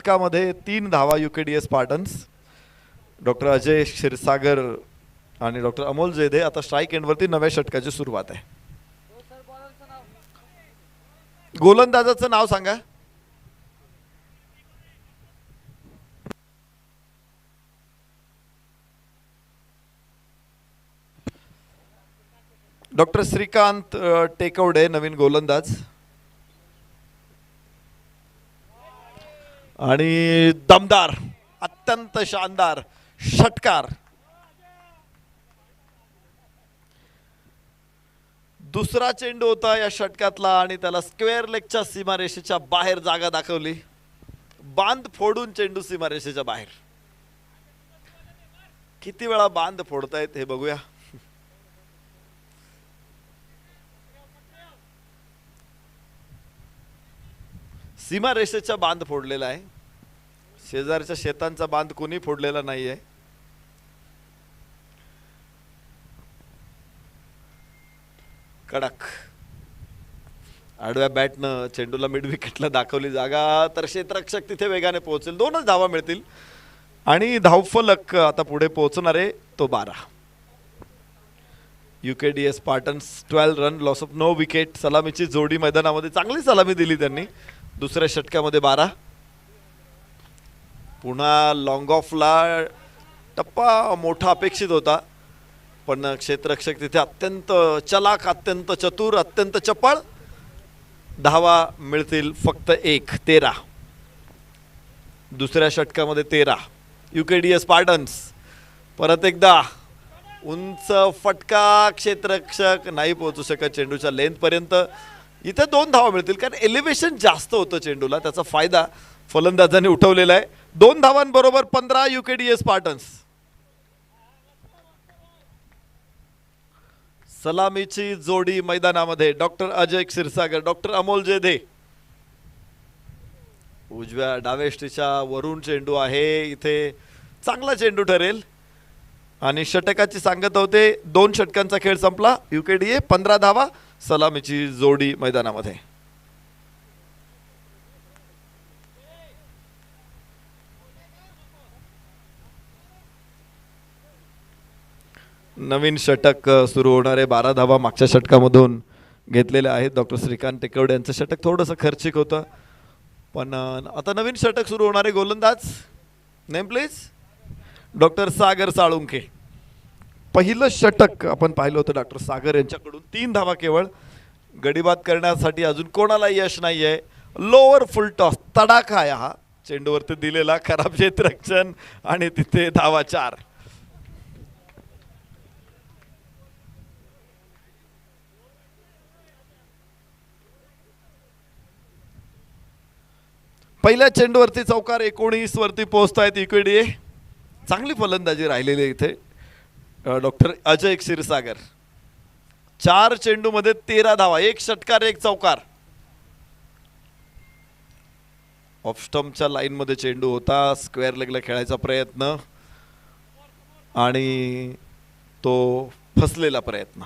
षटकामध्ये 3 धावा युकेडीएस Spartans. Doctor Ajay Kshirsagar आणि doctor Amol Jedhe. आता स्ट्राइक एंडवरती नव्या षटकाची सुरुवात आहे. गोलंदाजाचं नाव सांगा. डॉक्टर श्रीकांत टेकवडे नवीन गोलंदाज. आणि दमदार अत्यंत शानदार षटकार. दुसरा चेंडू होता या षटकातला आणि त्याला स्क्वेअर लेगच्या सीमारेषेच्या बाहेर जागा दाखवली. बांध फोडून चेंडू सीमारेषेच्या बाहेर. किती वेळा बांध फोडतायत हे बघूया. सीमारेषेचा बांध फोडलेला आहे. शेजारच्या शेतांचा बांध कोणी फोडलेला नाहीये. कडक आडव्या बॅटनं चेंडूला मिड विकेटला दाखवली जागा तर क्षेत्ररक्षक तिथे वेगाने पोहोचेल. 2च धावा मिळतील आणि धावफलक आता पुढे पोहोचणार आहे तो 12. UKDS Spartans 12 run, loss of no wicket. सलामीची जोडी मैदानामध्ये चांगली सलामी दिली त्यांनी. दुसऱ्या षटकामध्ये 12. पुन्हा लॉंग ऑफला टप्पा मोठा अपेक्षित होता पण क्षेत्ररक्षक तिथे अत्यंत चलाक, अत्यंत चतुर, अत्यंत चपळ. धावा मिळतील फक्त 1. 13. दुसऱ्या षटकामध्ये 13. युकेडीएस स्पार्टन्स परत एकदा उंच फटका. क्षेत्ररक्षक नाही पोहोचू शकत चेंडूच्या लेंथ पर्यंत. इथे 2 धावा मिळतील कारण एलिव्हेशन जास्त होतं चेंडूला. त्याचा फायदा फलंदाजाने उठवलेला आहे. 2 धावांबरोबर 15 युकेडीएस स्पार्टन्स. सलामीची जोडी मैदानामध्ये डॉक्टर अजय क्षीरसागर, डॉक्टर अमोल जेधे. उजव्या डावेष्टीच्या वरून चेंडू आहे. इथे चांगला चेंडू ठरेल आणि षटकाची सांगत होते 2 षटकांचा खेळ संपला. युकेडीए 15 धावा. सलामीची जोडी मैदानामध्ये. नवीन षटक सुरू होणार आहे. 12 धावा मागच्या षटकामधून घेतलेल्या आहेत. डॉक्टर श्रीकांत टेकवडे यांचं षटक थोडंसं खर्चिक होतं पण आता नवीन षटक सुरू होणार आहे. गोलंदाज नेम प्लीज. डॉक्टर सागर साळुंखे. पहिलं षटक आपण पाहिलं होतं डॉक्टर सागर यांच्याकडून. 3 धावा केवळ. गडीबाद करण्यासाठी अजून कोणाला यश नाही आहे. लोअर फुल टॉस तडाखा आहे हा चेंडूवरती दिलेला. खराब क्षेत्ररक्षण आणि तिथे धावा 4. पहिल्या चेंडूवरती चौकार. 19 वरती पोहोचतायत युकेडीए. चांगली फलंदाजी राहिलेली इथे डॉक्टर अजय क्षीरसागर. 4 चेंडूमध्ये 13 धावा. 1 षटकार 1 चौकार. ऑफ स्टंपच्या लाईन मध्ये चेंडू होता. स्क्वेअर लेगला खेळायचा प्रयत्न आणि तो फसलेला प्रयत्न.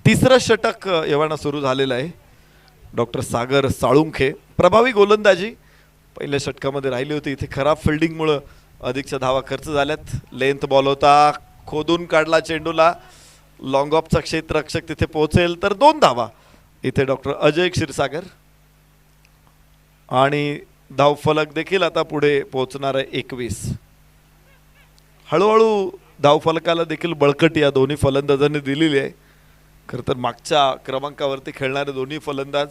तिसरं षटक येवाना सुरू झालेलं आहे. डॉक्टर सागर साळुंखे. प्रभावी गोलंदाजी पहिल्या षटकामध्ये राहिली होती. इथे खराब फिल्डिंगमुळे अधिकच्या धावा खर्च झाल्यात. लेंथ बॉल होता. खोदून काढला चेंडूला. लॉंग ऑफचा क्षेत्ररक्षक तिथे पोहोचेल तर 2 धावा. इथे डॉक्टर अजय क्षीरसागर आणि धावफलक देखील आता पुढे पोहोचणार आहे 21. हळूहळू धावफलकाला देखील बळकटी या दोन्ही फलंदाजांनी दिलेली आहे. खरं तर मागच्या क्रमांकावरती खेळणारे दोन्ही फलंदाज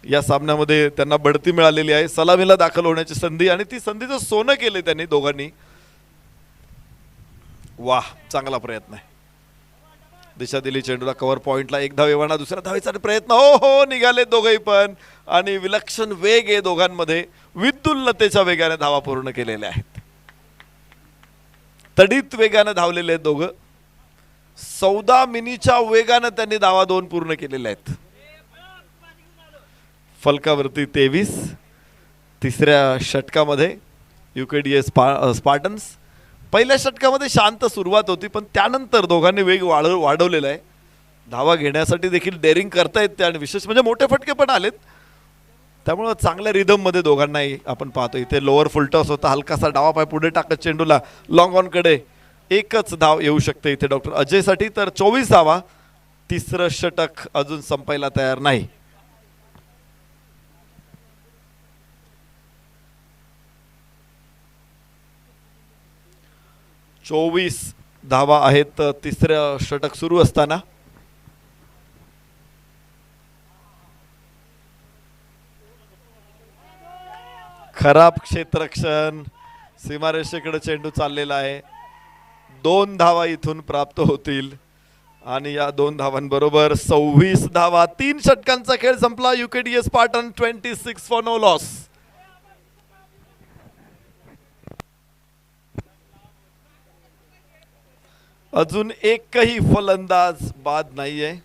या सामन्यामध्ये त्यांना बढती मिळालेली आहे. सलामीला दाखल होण्याची संधी आणि ती संधीचं सोनं केले त्यांनी दोघांनी. वाह, चांगला प्रयत्न आहे. दिशा दिली चेंडूला कव्हर पॉइंटला. 1 धाव येवाना. दुसऱ्या धावेचा प्रयत्न. हो निघाले दोघेही पण आणि विलक्षण वेग आहे दोघांमध्ये. विद्युल्लतेच्या वेगाने धावा पूर्ण केलेल्या आहेत. तडीत वेगाने धावलेले आहेत दोघं. 14 मिनीच्या वेगाने त्यांनी धावा 2 पूर्ण केलेल्या आहेत. फलकावरती 23. तिसऱ्या षटकामध्ये युकेडीएस स्पार्टन्स. पहिल्या षटकामध्ये शांत सुरुवात होती पण त्यानंतर दोघांनी वेग वाढवलेला आहे. धावा घेण्यासाठी देखील डेअरिंग करता येते आणि विशेष म्हणजे मोठे फटके पण आलेत. त्यामुळं चांगल्या रिदम मध्ये दोघांनाही आपण पाहतो. इथे लोअर फुलटॉस होता, हलकासा डावा पाय पुढे टाकत चेंडूला लॉंग ऑन कडे एकच धाव येऊ शकते इथे डॉक्टर अजयसाठी. तर 24 धावा, तिसरं षटक अजून संपायला तयार नाही. चोवीस धावा आहेत तिसरं षटक सुरू असताना. खराब क्षेत्ररक्षण, सीमारेषेकडे चेंडू चाललेला आहे. 2 धावा इथून प्राप्त होतील आणि या 2 धावांबरोबर 26 धावा. 3 षटकांचा खेळ संपला. युकेडीएस स्पार्टन 26 फॉर नो लॉस. अजून एकही फलंदाज बाद नाहीये.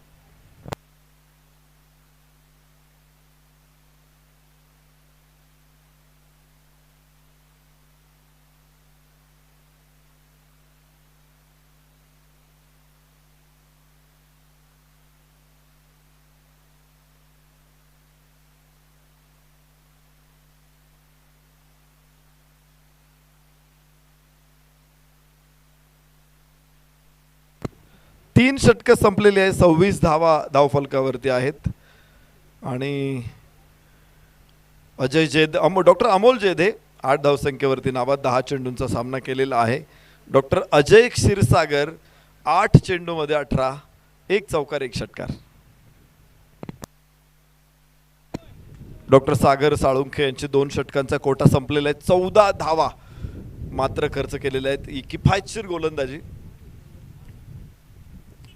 तीन षटकं संपलेली आहे. 26 धावा धावफलकावरती आहेत आणि अजय जेद डॉक्टर अमोल जेदे 8 धावसंख्येवरती नाबाद 10 चेंडूंचा सामना केलेला आहे. डॉक्टर अजय क्षीरसागर 8 चेंडूमध्ये 18, 1 चौकार 1 षटकार. डॉक्टर सागर साळुंखे यांचे 2 षटकांचा कोटा संपलेला आहे. 14 धावा मात्र खर्च केलेल्या आहेत. ही किफायतशीर गोलंदाजी.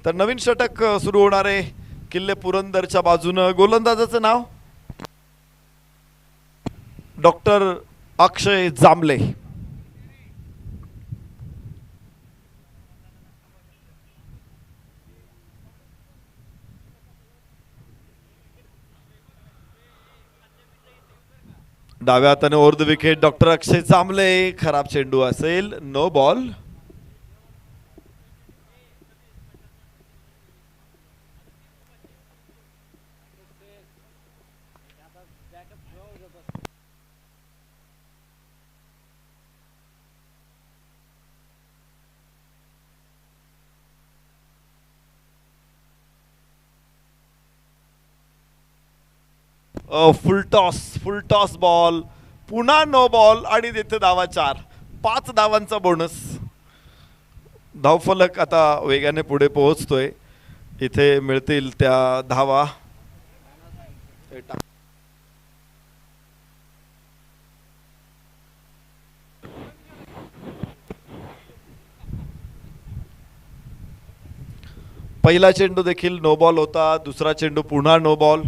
तर नवीन षटक सुरू होणार आहे किल्ले पुरंदरच्या बाजूनं. गोलंदाजाचं नाव डॉक्टर अक्षय जांभले. डाव्या हाताने over the wicket doctor Akshay Jambhale. खराब चेंडू असेल, no ball. Full toss ball, पुन्हा नो बॉल आणि तिथे धावा 4. 5 धावांचा बोनस. धावफलक आता वेगाने पुढे पोहोचतोय. इथे मिळतील त्या धावा. पहिला चेंडू देखील नो बॉल होता, दुसरा चेंडू पुन्हा नो बॉल.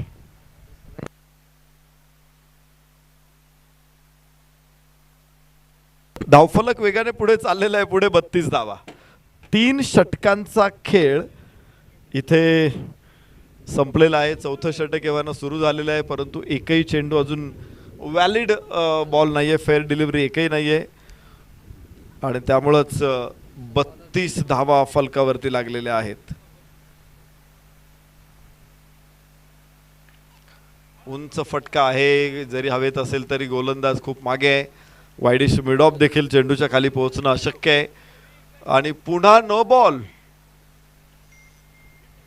धावफलक वेगाने पुढे चाललेला आहे. पुढे 32 धावा. 3 षटकांचा खेळ इथे संपलेला आहे. चौथं षटक एव्हाना सुरू झालेलं आहे, परंतु एकही चेंडू अजून व्हॅलिड बॉल नाहीये, फेअर डिलिव्हरी एकही नाहीये आणि त्यामुळंच 32 धावा फलकावरती लागलेल्या आहेत. उंच फटका आहे, जरी हवेत असेल तरी गोलंदाज खूप मागे आहे. वाईडिश मिड ऑफ देखील चेंडूच्या खाली पोहोचणं अशक्य आहे आणि पुन्हा नो बॉल.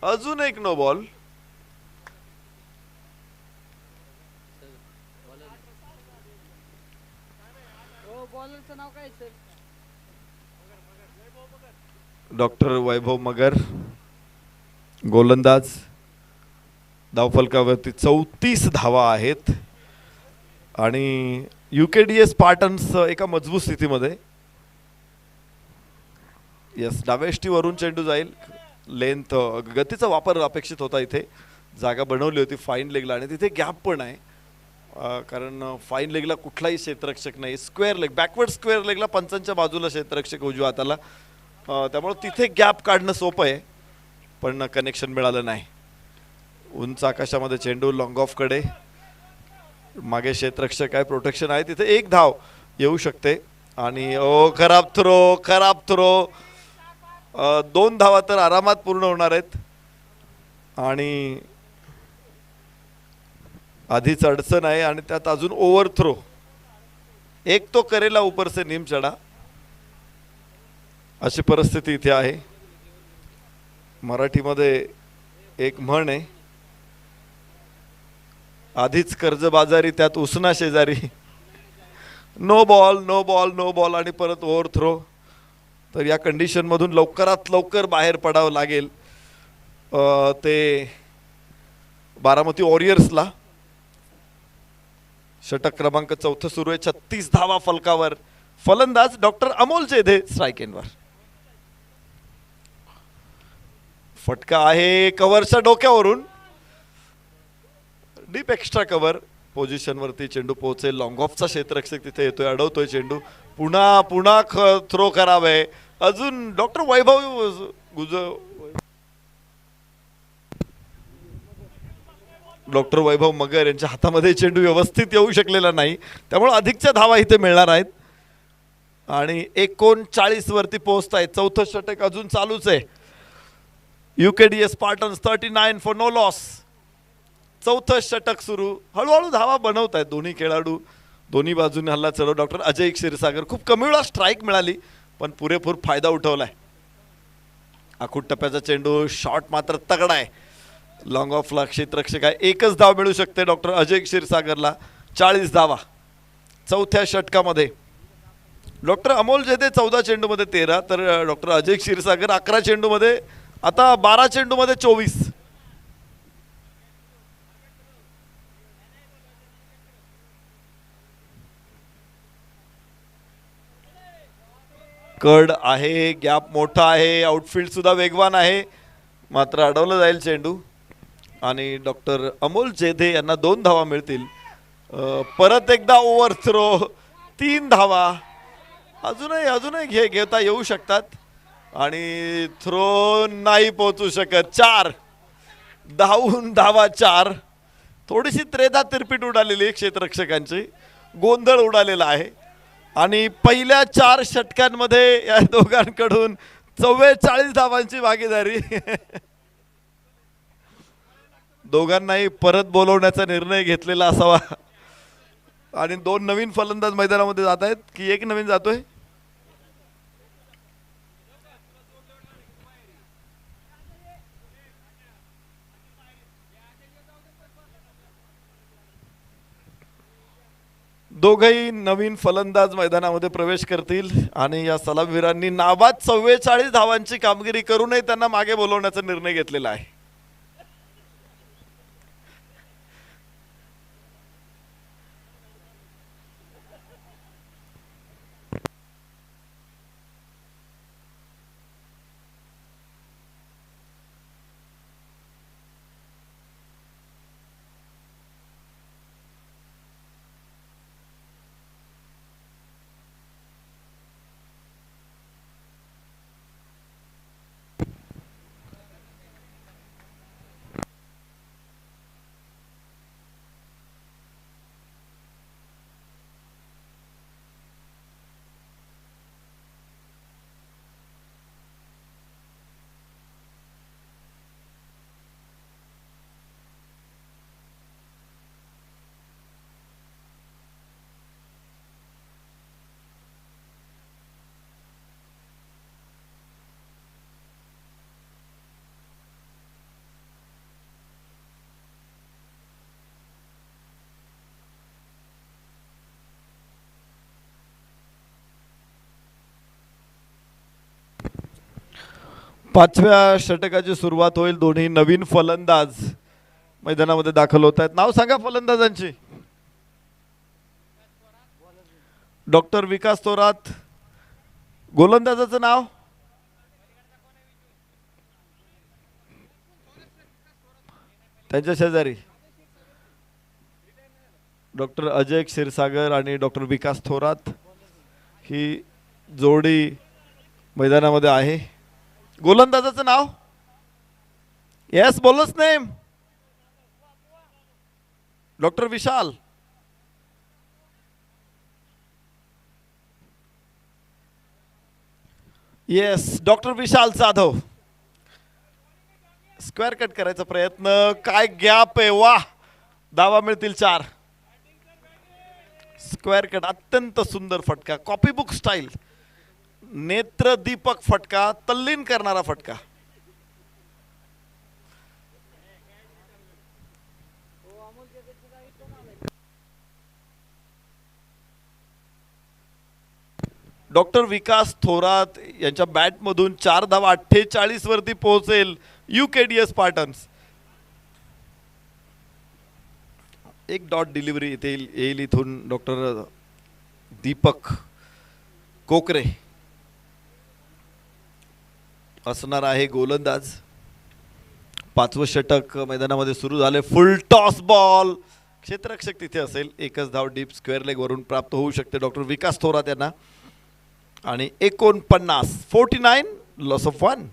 अजून एक no ball. Doctor Vaibhav Magar गोलंदाज. धावफलकावरती 34 धावा आहेत आणि युकेडीएस स्पार्टन्स एका मजबूत स्थितीमध्ये. यस, डावेष्टीवरून चेंडू जाईल. लेंथ गतीचा वापर अपेक्षित होता. इथे जागा बनवली होती फाईन लेगला आणि तिथे गॅप पण आहे, कारण फाईन लेगला कुठलाही क्षेत्ररक्षक नाही. स्क्वेअर लेग, बॅकवर्ड स्क्वेअर लेगला पंचांच्या बाजूला क्षेत्ररक्षक उजव्या हाताला, त्यामुळे तिथे गॅप काढणं सोपं आहे, पण कनेक्शन मिळालं नाही. उंच आकाशामध्ये चेंडू लॉंग ऑफ कडे, मागे क्षेत्ररक्षक आहे, प्रोटेक्शन आहे, तिथे 1 धाव येऊ शकते आणि खराब थ्रो. 2 धावा तर आरामात पूर्ण होणार आहेत आणि आधीच अडचण आहे आणि त्यात अजून ओव्हर थ्रो. एक तो करेला ऊपर से नीम चढा, अशी परिस्थिती इथे आहे. मराठीमध्ये एक म्हण आहे, आधीच कर्जबाजारी त्यात उसना शेजारी. No ball no ball no ball आणि परत ओव्हर थ्रो. तर या कंडिशनमधून लवकरात लवकर बाहेर पडावं लागेल ते बारामती वॉरियर्सला. षटक क्रमांक 4 सुरू आहे. 36 धावा फलकावर. फलंदाज डॉक्टर अमोल जेधे स्ट्राईक एंडवर. फटका आहे कव्हरच्या डोक्यावरून. डीप एक्स्ट्रा कव्हर पोझिशनवरती चेंडू पोहोचेल. लॉंग ऑफचा क्षेत्ररक्षक तिथे येतोय, अडवतोय चेंडू. पुन्हा पुन्हा थ्रो करावे. अजून डॉक्टर वैभव डॉक्टर वैभव मगर यांच्या हातामध्ये चेंडू व्यवस्थित येऊ शकलेला नाही, त्यामुळे अधिकच्या धावा इथे मिळणार आहेत. आणि 39 वरती पोहोचत आहेत. चौथं षटक अजून चालूच आहे. UKDS spartans 39 for no loss. चौथं षटक सुरू. हळूहळू धावा बनवत आहेत दोन्ही खेळाडू. दोन्ही बाजूने हल्ला चढव. डॉक्टर अजय क्षीरसागर. खूप कमी वेळा स्ट्राईक मिळाली पण पुरेपूर फायदा उठवलाय. आखूट टप्प्याचा चेंडू. शॉट मात्र तगडा आहे. लॉंग ऑफला क्षेत्ररक्षक आहे. एकच धाव मिळू शकते डॉक्टर अजय क्षीरसागरला. 40 धावा चौथ्या षटकामध्ये. डॉक्टर अमोल जेधे 14 चेंडूमध्ये 13, तर डॉक्टर अजय क्षीरसागर 11 चेंडूमध्ये, आता 12 चेंडूमध्ये 24. कड आहे, गॅप मोठा आहे, आउटफील्ड सुद्धा वेगवान आहे, मात्र अडवलं जाईल चेंडू. आणि डॉक्टर अमोल जेधे यांना 2 धावा मिळतील. परत एकदा ओव्हर थ्रो. 3 धावा अजूनही घेता येऊ शकतात. आणि थ्रो नाही पोहोचू शकत. 4 धावून धावा 4. थोडीशी त्रेधा तिरपीट उडालेली क्षेत्ररक्षकांची. गोंधळ उडालेला आहे. आणि पहिल्या 4 षटकांमध्ये या दोघांकडून 44 धावांची भागीदारी. दोघांनाही परत बोलवण्याचा निर्णय घेतलेला असावा. आणि 2 नवीन फलंदाज मैदानामध्ये जात आहेत की एक नवीन जातोय. दोघही नवीन फलंदाज मैदानामध्ये प्रवेश करतील. आणि या सलामीवीरांनी नाबाद 44 धावांची कामगिरी करूनही त्यांना मागे बोलवण्याचा निर्णय घेतलेला आहे. पाचव्या षटकाची सुरुवात होईल. दोन्ही नवीन फलंदाज मैदानामध्ये दाखल होत आहेत. नाव सांगा फलंदाजांची. डॉक्टर विकास थोरात. गोलंदाजाचं नाव त्यांच्या शेजारी डॉक्टर अजय क्षीरसागर आणि डॉक्टर विकास थोरात ही जोडी मैदानामध्ये आहे. गोलंदाजाचं नाव. येस, बोलच name. Doctor Vishal. Yes, doctor Vishal Jadhav. Square cut करायचा प्रयत्न. काय गॅप आहे. वाह, धावा मिळतील 4. स्क्वेअर कट, अत्यंत सुंदर फटका, कॉपी बुक स्टाईल, नेत्र दीपक फटका, तल्लीन करणारा फटका. डॉक्टर विकास थोरात यांच्या बॅटमधून 4 धावा, 48 वरती पोहोचेल युकेडीएस स्पार्टन्स. एक डॉट डिलिव्हरी इथे येईल इथून डॉक्टर दीपक कोकरे असणार आहे गोलंदाज. 5वं षटक मैदानामध्ये सुरू झाले. फुल टॉस बॉल, क्षेत्ररक्षक तिथे असेल. एकच धाव डीप स्क्वेअर लेग वरून प्राप्त होऊ शकते डॉक्टर विकास थोरात यांना. आणि 49 लॉस ऑफ 1.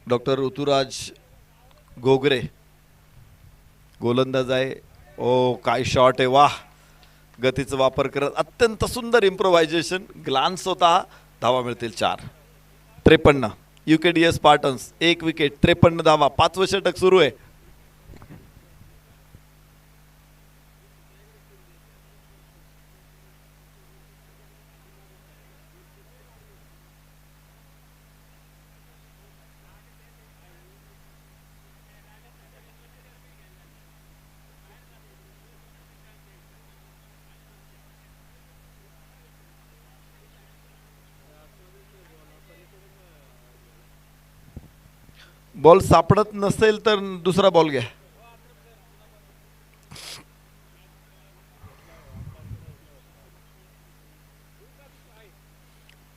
डॉक्टर ऋतुराज गोगरे गोलंदाज आहे. ओ काय शॉट आहे, वाह. गतीचा वापर करत अत्यंत सुंदर इम्प्रोव्हायझेशन, ग्लान्स होता. धावा मिळतील 4. 53 युकेडीएस स्पार्टन्स 1 विकेट, 53 धावा. 5वं षटक सुरू आहे. बॉल सापडत नसेल तर दुसरा बॉल घ्या.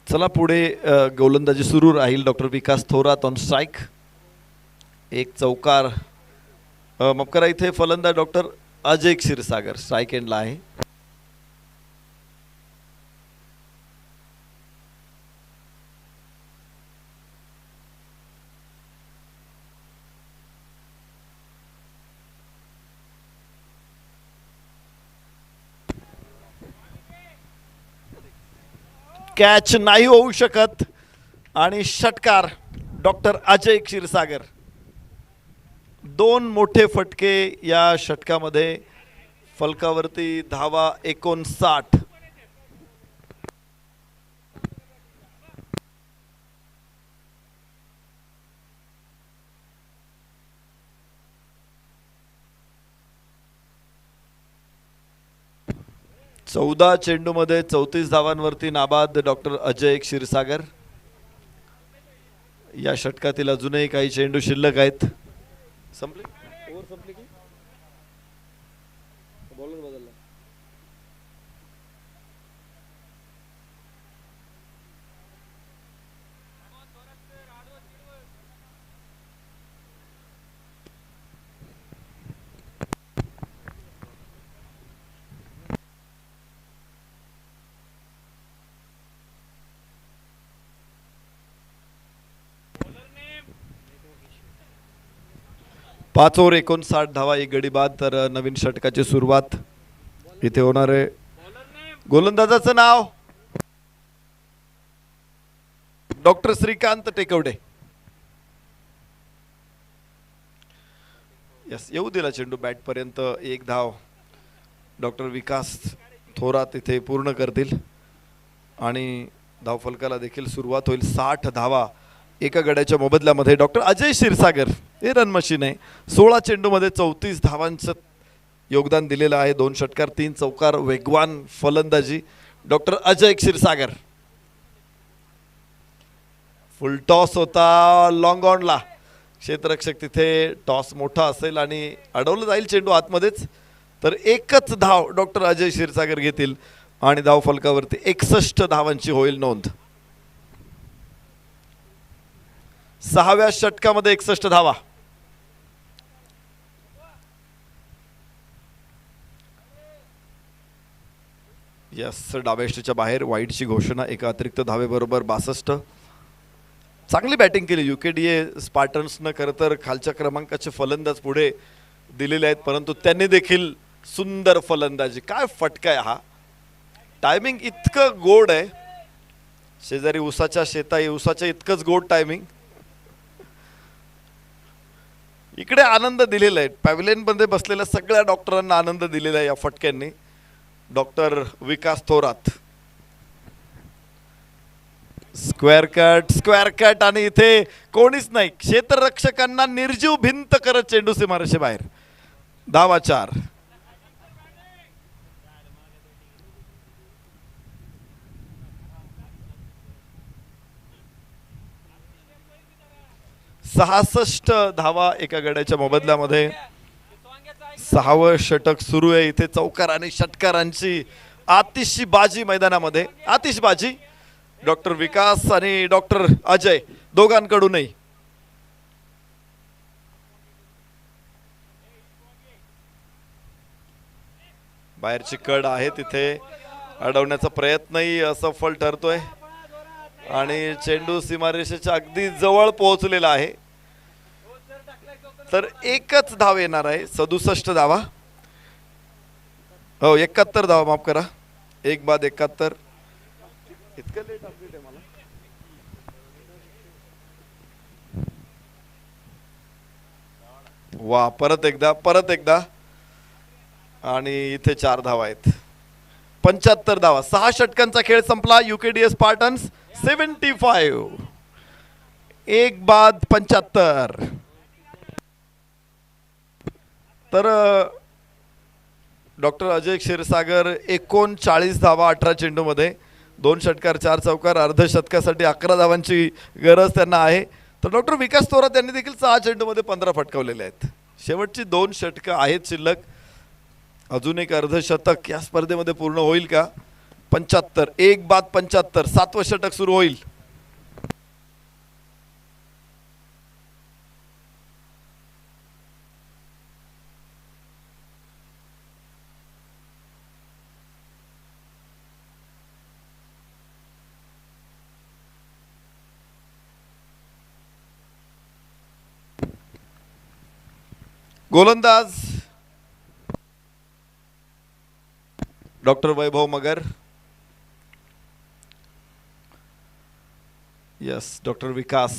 चला पुढे गोलंदाजी सुरू राहील. Doctor Vikas Thorat on strike. एक चौकार. माफ करा, इथे फलंदाज डॉक्टर अजय क्षीरसागर स्ट्राईक एंडला आहे. कॅच नाही होऊ शकत आणि षटकार डॉक्टर अजय क्षीरसागर. 2 मोठे फटके या षटकामध्ये. फलकावरती धावा 59. चौदा चेंडूमध्ये 34 धावांवरती नाबाद डॉक्टर अजय क्षीरसागर. या षटकातील अजूनही काही चेंडू शिल्लक आहेत. संपले, ओव्हर संपली की बॉलर बदलला. पाच ओव्हर 59 धावा, 1 गडी बाद. तर नवीन षटकाची सुरुवात इथे होणार आहे. गोलंदाजाचं नाव डॉक्टर श्रीकांत टेकवडे. यस, येऊ दिला चेंडू बॅट पर्यंत. 1 धाव डॉक्टर विकास थोरात इथे पूर्ण करतील आणि धावफलकाला देखील सुरुवात होईल. 60 धावा एका गड्याच्या मोबदल्यामध्ये. डॉक्टर अजय क्षीरसागर हे रन मशीन आहे. 16 चेंडूमध्ये 34 धावांचं योगदान दिलेलं आहे. 2 षटकार, 3 चौकार, वेगवान फलंदाजी डॉक्टर अजय क्षीरसागर. फुल टॉस होता लॉंग ऑनला. क्षेत्ररक्षक तिथे, टॉस मोठा असेल आणि अडवलं जाईल चेंडू आतमध्येच. तर एकच धाव डॉक्टर अजय क्षीरसागर घेतील आणि धाव फलकावरती 61 धावांची होईल नोंद. 6व्या षटकामध्ये 61 धावा. यस, डाव्याष्टीच्या बाहेर वाईडची घोषणा. एका अतिरिक्त धावेबरोबर 62. चांगली बॅटिंग केली युकेडीए स्पार्टन्सनं. खरं तर खालच्या क्रमांकाचे फलंदाज पुढे दिलेले आहेत, परंतु त्यांनी देखील सुंदर फलंदाजी. काय फटका आहे हा. टायमिंग इतकं गोड आहे. शेजारी उसाच्या शेताई उसाच्या इतकंच गोड टायमिंग. इकडे आनंद दिलेला आहे. पॅव्हिलियन मध्ये बसलेल्या सगळ्या डॉक्टरांना आनंद दिलेला आहे या फटक्यांनी. Doctor Vikas Thorat. Square cut आणि इथे कोणीच नाही. क्षेत्ररक्षकांना निर्जीव भिंत करत चेंडू सीमारेषे बाहेर. धावा 4. सहासष्ट धावा एका गड्याच्या मोबदल्यामध्ये. 6वं षटक सुरू आहे. इथे चौकार आणि षटकारांची आतिषबाजी मैदानामध्ये. आतिषबाजी डॉक्टर विकास आणि डॉक्टर अजय दोघांकडूनही. बाहेरची कड आहे तिथे अडवण्याचा प्रयत्नही असफल ठरतोय आणि चेंडू सीमारेषेच्या अगदी जवळ पोहोचलेला आहे. तर एकच धाव येणार आहे. 67 धावा. हो 71 धावा, माफ करा. 1 बाद 71. इतकं लेट अपडेट आहे मला. वा, परत एकदा आणि इथे 4 धावा आहेत. 75 धावा. 6 षटकांचा खेळ संपला. UKDS Spartans 75. 1 बाद 75. तर डॉक्टर अजय क्षीरसागर 39 धावा 18 चेंडूमध्ये. 2 षटकार 4 चौकार. अर्धशतकासाठी 11 धावांची गरज त्यांना आहे. तर डॉक्टर विकास थोरात यांनी देखील 6 चेंडूमध्ये 15 फटकावलेले आहेत. शेवटची 2 षटकं आहेत शिल्लक. अजून एक अर्धशतक या स्पर्धेमध्ये पूर्ण होईल का. 75. 1 बाद 75. 7वं षटक सुरू होईल. गोलंदाज डॉक्टर वैभव मगर. यस, डॉक्टर विकास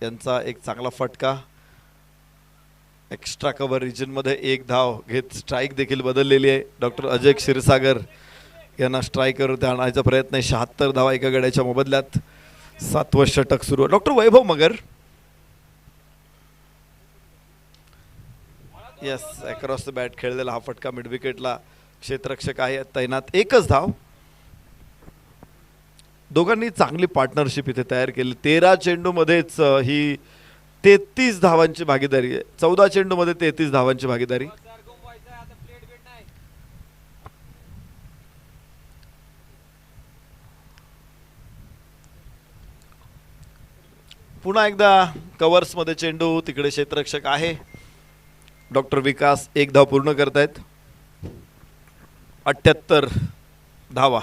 यांचा एक चांगला फटका. एक्स्ट्रा कव्हर रिजन मध्ये 1 धाव घेत स्ट्राईक देखील बदललेली आहे. डॉक्टर अजय क्षीरसागर यांना स्ट्राईकवर आणायचा प्रयत्न आहे. 76 धावा एका गड्याच्या मोबदल्यात. 7वं षटक सुरू. Doctor Vaibhav Magar. Yes, across the bat खेळलेला हा फटका. मिड विकेटला क्षेत्ररक्षक आहे तैनात. 1च धाव. दोघांनी चांगली पार्टनरशिप इथे तयार केली. 13 चेंडू मध्येच ही 33 धावांची भागीदारी आहे. 14 चेंडू मध्ये 33 धावांची भागीदारी. पुन्हा एकदा कव्हर्स मध्ये चेंडू. तिकडे क्षेत्ररक्षक आहे. डॉक्टर विकास 1 धाव पूर्ण करतायत. 78 धावा.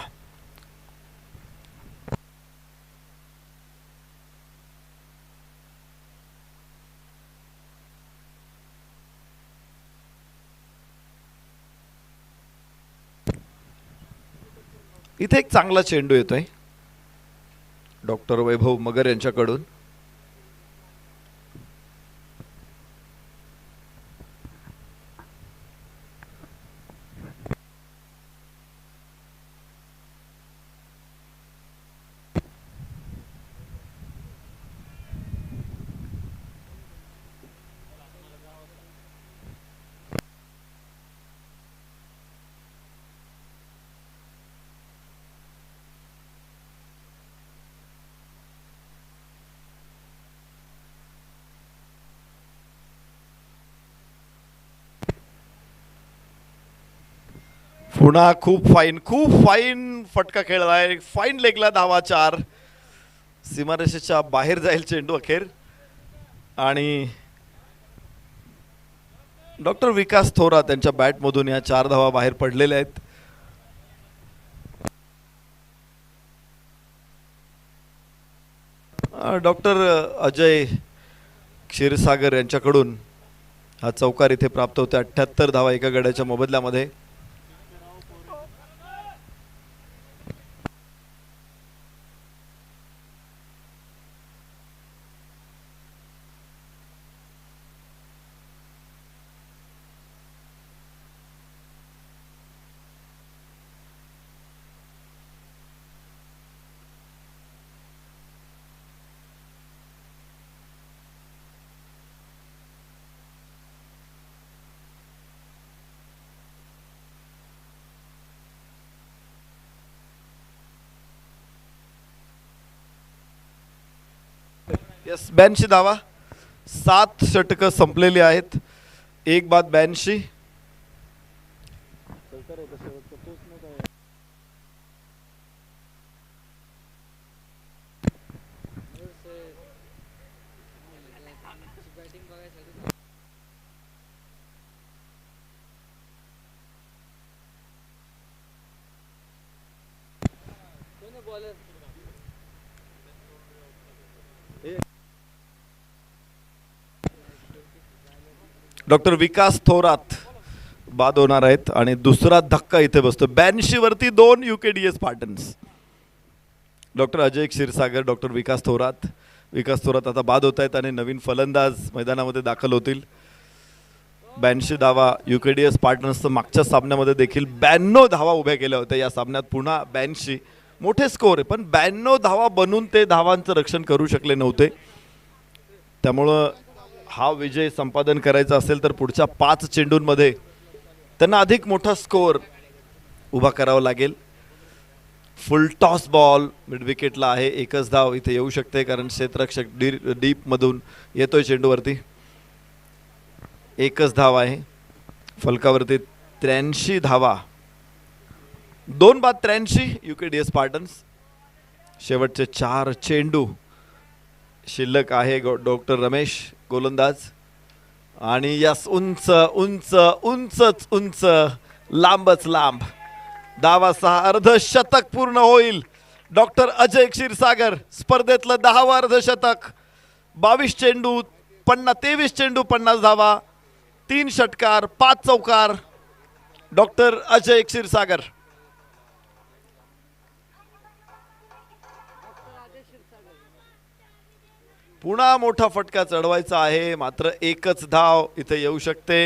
इथे एक चांगला चेंडू येतोय डॉक्टर वैभव मगर यांच्याकडून. पुन्हा खूप फाईन फटका खेळलाय. फाईन लेगला धावा 4. सीमारेषेच्या बाहेर जाईल चेंडू अखेर. आणि डॉक्टर विकास थोरात यांच्या बॅटमधून या 4 धावा बाहेर पडलेल्या आहेत. डॉक्टर अजय क्षीरसागर यांच्याकडून हा चौकार इथे प्राप्त होते. 78 धावा एका गड्याच्या मोबदल्यामध्ये. यस 82 धावा. 7 षटकं संपलेली आहेत. एक बाद 82. डॉक्टर विकास थोरात बाद होणार आहेत आणि दुसरा धक्का इथे बसतो. 82 वरती 2 UKDS Spartans. Doctor Ajay Kshirsagar, doctor Vikas Thorat. Vikas Thorat आता बाद होत आहेत आणि नवीन फलंदाज मैदानामध्ये दाखल होतील. 82 धावा. UKDS स्पार्टन्सचं मागच्या सामन्यामध्ये देखील 92 धावा उभ्या केल्या होत्या. या सामन्यात पुन्हा 82. मोठे स्कोर आहे, पण 92 धावा बनून ते धावांचं रक्षण करू शकले नव्हते. त्यामुळं हा विजय संपादन करायचा असेल तर पुढच्या 5 चेंडूंमध्ये त्यांना अधिक मोठा स्कोर उभा करावा लागेल. फुल टॉस बॉल मिड विकेटला आहे. एकच धाव इथे येऊ शकते कारण क्षेत्ररक्षक डीप मधून येतोय चेंडूवरती. एकच धाव आहे. फलकावरती 83 धावा. 2 बाद 83 UKDS स्पार्टन्स. शेवटचे 4 चेंडू शिल्लक आहे. डॉक्टर रमेश गोलंदाज आणि यस उंच उंच उंचच उंच लांबच लांब. धावा 6. अर्धशतक पूर्ण होईल. डॉक्टर अजय क्षीरसागर स्पर्धेतलं 10वं अर्धशतक. 22 चेंडू 23 चेंडू 50 धावा. 3 षटकार 5 चौकार. डॉक्टर अजय क्षीरसागर. पुन्हा मोठा फटका चढवायचा आहे, मात्र एकच धाव इथे येऊ शकते.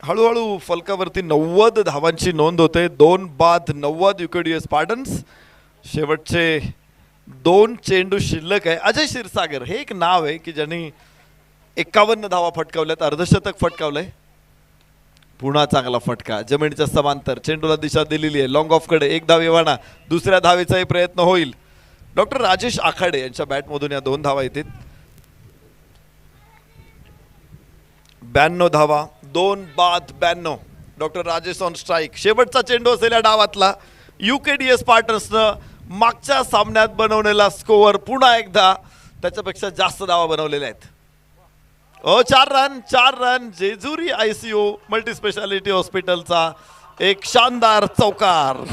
हळूहळू फलकावरती 90 धावांची नोंद होते. 2 बाद 90 UKDS स्पार्टन्स. शेवटचे 2 चेंडू शिल्लक आहे. अजय क्षीरसागर हे एक नाव आहे की ज्यांनी 51 धावा फटकावल्यात, अर्धशतक फटकावलंय. पुन्हा चांगला फटका जमिनीच्या समांतर. चेंडूला दिशा दिलेली आहे. लॉंग ऑफ कडे. एक धाव येवाना. दुसऱ्या धावेचाही प्रयत्न होईल. डॉक्टर राजेश आखाडे यांच्या बॅटमधून या 2 धावा येतील. 92 धावा. 2 बाद 92. Doctor Rajesh on strike. शेवटचा चेंडू असेल या डावातला. UKDS स्पार्टन्सनं मागच्या सामन्यात बनवलेला स्कोअर पुन्हा एकदा त्याच्यापेक्षा जास्त धावा बनवलेल्या आहेत. 4 रन. जेजुरी ICU मल्टीस्पेशालिटी हॉस्पिटलचा एक शानदार चौकार.